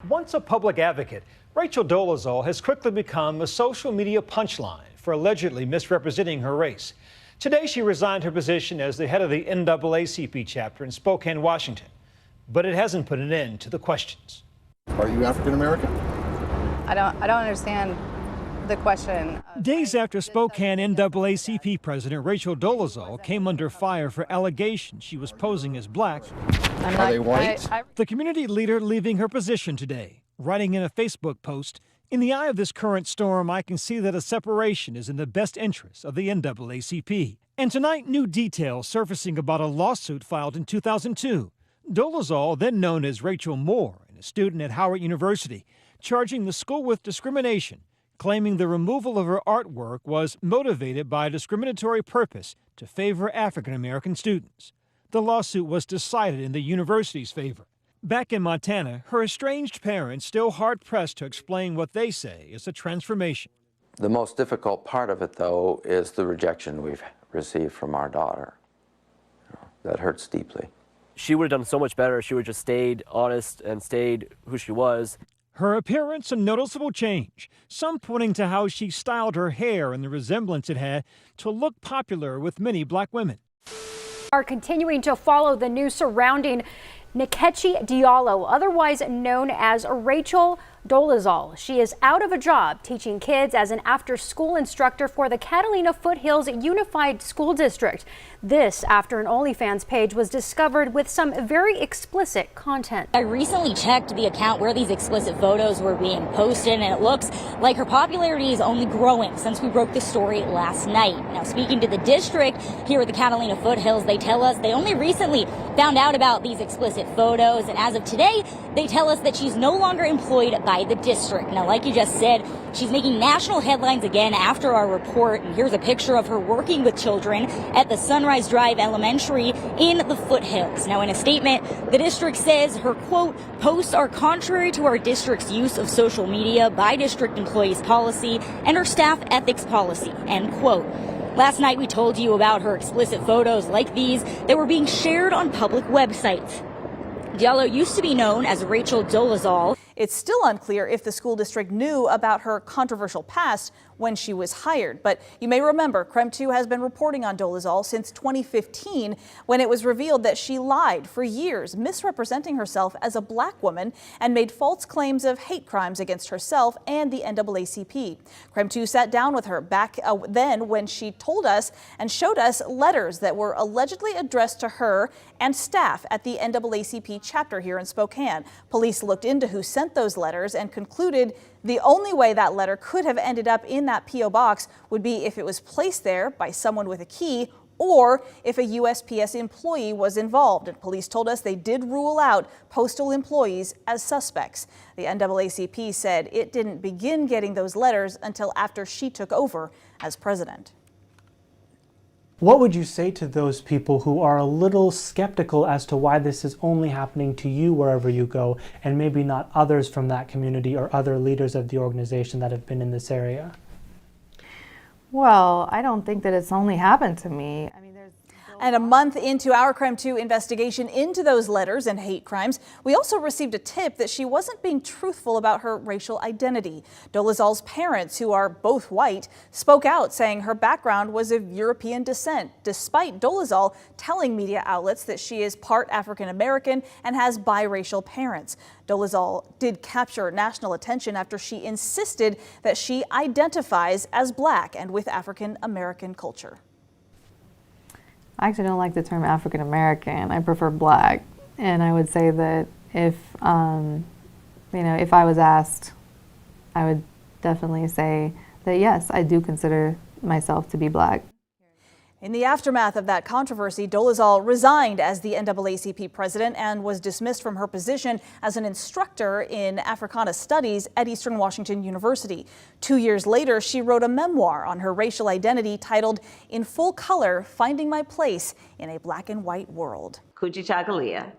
Once a public advocate, Rachel Dolezal has quickly become a social media punchline for allegedly misrepresenting her race. Today, she resigned her position as the head of the NAACP chapter in Spokane, Washington. But it hasn't put an end to the questions. Are you African American? I don't understand the question. Days after Spokane NAACP President Rachel Dolezal came under fire for allegations she was posing as black, Are they white? the community leader leaving her position today, writing in a Facebook post, "In the eye of this current storm, I can see that a separation is in the best interest of the NAACP." And tonight, new details surfacing about a lawsuit filed in 2002. Dolezal, then known as Rachel Moore, and a student at Howard University, charging the school with discrimination, claiming the removal of her artwork was motivated by a discriminatory purpose to favor African American students. The lawsuit was decided in the university's favor. Back in Montana, her estranged parents still hard-pressed to explain what they say is a transformation. The most difficult part of it, though, is the rejection we've received from our daughter. That hurts deeply. She would have done so much better if she would have just stayed honest and stayed who she was. Her appearance a noticeable change, some pointing to how she styled her hair and the resemblance it had to look popular with many black women. Are continuing to follow the news surrounding Nkechi Diallo, otherwise known as Rachel Dolezal. She is out of a job teaching kids as an after-school instructor for the Catalina Foothills Unified School District. This after an OnlyFans page was discovered with some very explicit content. I recently checked the account where these explicit photos were being posted, and it looks like her popularity is only growing since we broke the story last night. Now, speaking to the district here at the Catalina Foothills, they tell us they only recently found out about these explicit photos, and as of today, they tell us that she's no longer employed by the district. Now, like you just said, she's making national headlines again after our report, and here's a picture of her working with children at the Sunrise Drive Elementary in the Foothills. Now, in a statement, the district says her, quote, posts are contrary to our district's use of social media by district employees policy and her staff ethics policy, end quote. Last night, we told you about her explicit photos like these that were being shared on public websites. Diallo used to be known as Rachel Dolezal. It's still unclear if the school district knew about her controversial past when she was hired. But you may remember KREM 2 has been reporting on Dolezal since 2015, when it was revealed that she lied for years, misrepresenting herself as a black woman and made false claims of hate crimes against herself and the NAACP. KREM 2 sat down with her back then when she told us and showed us letters that were allegedly addressed to her and staff at the NAACP chapter here in Spokane. Police looked into who sent those letters and concluded the only way that letter could have ended up in that P.O. box would be if it was placed there by someone with a key or if a USPS employee was involved. And police told us they did rule out postal employees as suspects. The NAACP said it didn't begin getting those letters until after she took over as president. What would you say to those people who are a little skeptical as to why this is only happening to you wherever you go, and maybe not others from that community or other leaders of the organization that have been in this area? Well, I don't think that it's only happened to me. I mean, And a month into our KREM 2 investigation into those letters and hate crimes, we also received a tip that she wasn't being truthful about her racial identity. Dolezal's parents, who are both white, spoke out saying her background was of European descent, despite Dolezal telling media outlets that she is part African American and has biracial parents. Dolezal did capture national attention after she insisted that she identifies as black and with African American culture. I actually don't like the term African American. I prefer black. And I would say that if I was asked, I would definitely say that yes, I do consider myself to be black. In the aftermath of that controversy, Dolezal resigned as the NAACP president and was dismissed from her position as an instructor in Africana Studies at Eastern Washington University. 2 years later, she wrote a memoir on her racial identity titled "In Full Color: Finding My Place in a Black and White World." Kujichagulia.